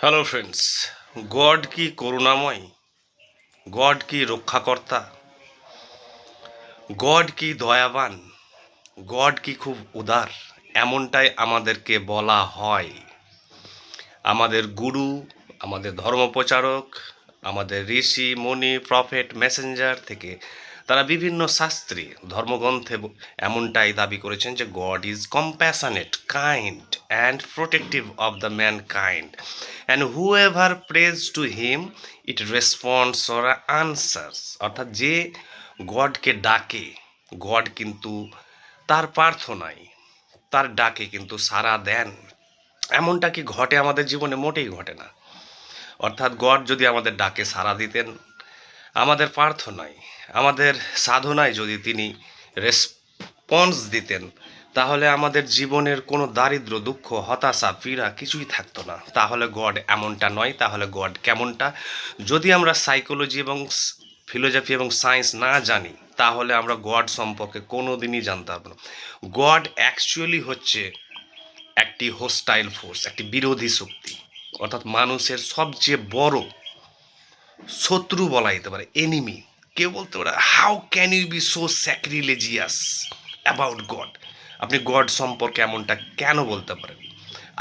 Hello friends, god কি করুণাময়? God কি রক্ষাকর্তা? God কি দয়াবান? গড কি খুব উদার? এমনটাই আমাদেরকে বলা হয়। আমাদের গুরু, আমাদের ধর্মপ্রচারক, আমাদের ঋষি মুনি প্রফেট মেসেঞ্জার থেকে তারা বিভিন্ন শাস্ত্রী ধর্মগ্রন্থে এমনটাই দাবি করেছেন যে God is compassionate, kind and protective of the mankind, and whoever praise to him it responds or answers. অর্থাৎ যে গডকে ডাকে, গড কিন্তু তার প্রার্থনায়, তার ডাকে কিন্তু সাড়া দেন। এমনটা কি ঘটে আমাদের জীবনে? মোটেই ঘটে না। অর্থাৎ গড যদি আমাদের ডাকে সাড়া দিতেন, আমাদের প্রার্থনায়, আমাদের সাধনায় যদি তিনি রেসপন্স দিতেন, তাহলে আমাদের জীবনের কোনো দারিদ্র, দুঃখ, হতাশা, পীড়া কিছুই থাকতো না। তাহলে গড এমনটা নয়। তাহলে গড কেমনটা? যদি আমরা সাইকোলজি এবং ফিলোসফি এবং সায়েন্স না জানি, তাহলে আমরা গড সম্পর্কে কোনো দিনই জানতে পারবো না। গড অ্যাকচুয়ালি হচ্ছে একটি হোস্টাইল ফোর্স, একটি বিরোধী শক্তি। অর্থাৎ মানুষের সবচেয়ে বড় শত্রু বলা যেতে পারে, এনিমি। কেউ বলতে পারে, how can you be so sacrilegious about God? আপনি গড সম্পর্কে এমনটা কেন বলতে পারেন?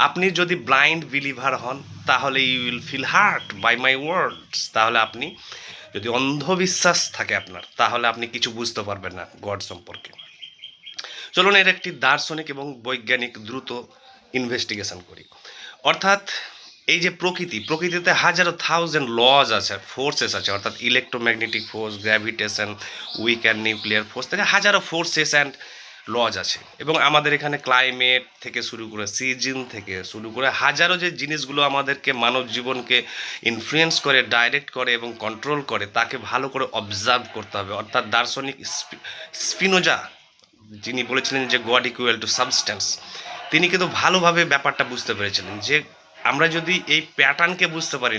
আপনি যদি ব্লাইন্ড বিলিভার হন, তাহলে you will feel hurt by my words. তাহলে আপনি যদি অন্ধবিশ্বাস থাকে আপনার, তাহলে আপনি কিছু বুঝতে পারবেন না গড সম্পর্কে। চলুন এর একটি দার্শনিক এবং বৈজ্ঞানিক দ্রুত ইনভেস্টিগেশন করি। অর্থাৎ এই যে প্রকৃতিতে হাজারো থাউজেন্ড লজ আছে, ফোর্সেস আছে। অর্থাৎ electromagnetic force, gravitation, weak and nuclear force থেকে হাজারো ফোর্সেস অ্যান্ড লজ আছে। এবং আমাদের এখানে ক্লাইমেট থেকে শুরু করে, সিজন থেকে শুরু করে হাজারো যে জিনিসগুলো আমাদেরকে, মানব জীবনকে ইনফ্লুয়েন্স করে, ডাইরেক্ট করে এবং কন্ট্রোল করে, তাকে ভালো করে অবজার্ভ করতে হবে। অর্থাৎ দার্শনিক স্পিনোজা, যিনি বলেছিলেন যে গড ইকুয়াল টু সাবস্ট্যান্স, তিনি কিন্তু ভালোভাবে ব্যাপারটা বুঝতে পেরেছিলেন যে আমরা যদি এই প্যাটার্নকে বুঝতে পারি,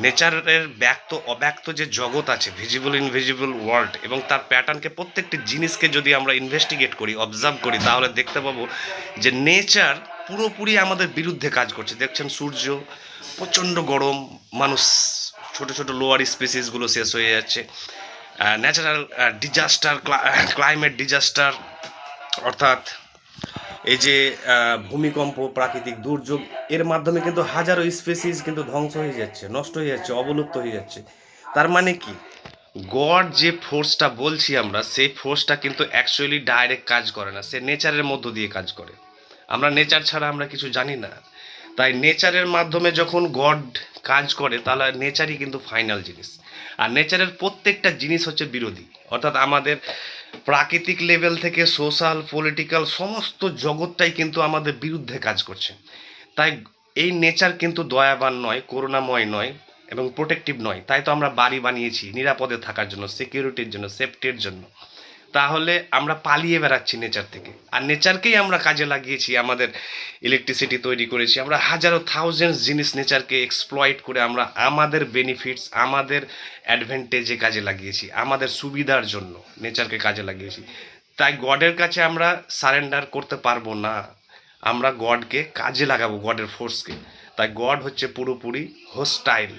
নেচারের ব্যক্ত অব্যক্ত যে জগৎ আছে, ভিজিবল ইনভিজিবল ওয়ার্ল্ড, এবং তার প্যাটার্নকে, প্রত্যেকটি জিনিসকে যদি আমরা ইনভেস্টিগেট করি, অবজার্ভ করি, তাহলে দেখতে পাবো যে নেচার পুরোপুরি আমাদের বিরুদ্ধে কাজ করছে। দেখছেন সূর্য প্রচণ্ড গরম, মানুষ, ছোট ছোট লোয়ার স্পিসিসগুলো শেষ হয়ে যাচ্ছে, ন্যাচারাল ডিজাস্টার, ক্লাইমেট ডিজাস্টার, অর্থাৎ এই যে ভূমিকম্প, প্রাকৃতিক দুর্যোগ, এর মাধ্যমে কিন্তু হাজারো স্পেসিস কিন্তু ধ্বংস হয়ে যাচ্ছে, নষ্ট হয়ে যাচ্ছে, অবলুপ্ত হয়ে যাচ্ছে। তার মানে কি, গড যে ফোর্সটা বলছি আমরা, সেই ফোর্সটা কিন্তু অ্যাকচুয়ালি ডাইরেক্ট কাজ করে না, সে নেচারের মধ্য দিয়ে কাজ করে। আমরা নেচার ছাড়া আমরা কিছু জানি না। তাই নেচারের মাধ্যমে যখন গড কাজ করে, তাহলে নেচারই কিন্তু ফাইনাল জিনিস। আর নেচারের প্রত্যেকটা জিনিস হচ্ছে বিরোধী। অর্থাৎ আমাদের প্রাকৃতিক লেভেল থেকে সোশ্যাল, পলিটিক্যাল, সমস্ত জগৎটাই কিন্তু আমাদের বিরুদ্ধে কাজ করছে। তাই এই নেচার কিন্তু দয়াবান নয়, করুণাময় নয় এবং প্রোটেক্টিভ নয়। তাই তো আমরা বাড়ি বানিয়েছি নিরাপদে থাকার জন্য, সিকিউরিটির জন্য, সেফটির জন্য। তাহলে আমরা পালিয়ে বেড়াচ্ছি নেচার থেকে, আর নেচারকেই আমরা কাজে লাগিয়েছি। আমাদের ইলেকট্রিসিটি তৈরি করেছি, আমরা হাজারো থাউজেন্ডস জিনিস নেচারকে এক্সপ্লয়েট করে আমরা আমাদের বেনিফিটস, আমাদের অ্যাডভান্টেজে কাজে লাগিয়েছি, আমাদের সুবিধার জন্য নেচারকে কাজে লাগিয়েছি। তাই গডের কাছে আমরা সারেন্ডার করতে পারবো না। আমরা গডকে কাজে লাগাবো, গডের ফোর্সকে। তাই গড হচ্ছে পুরোপুরি হোস্টাইল।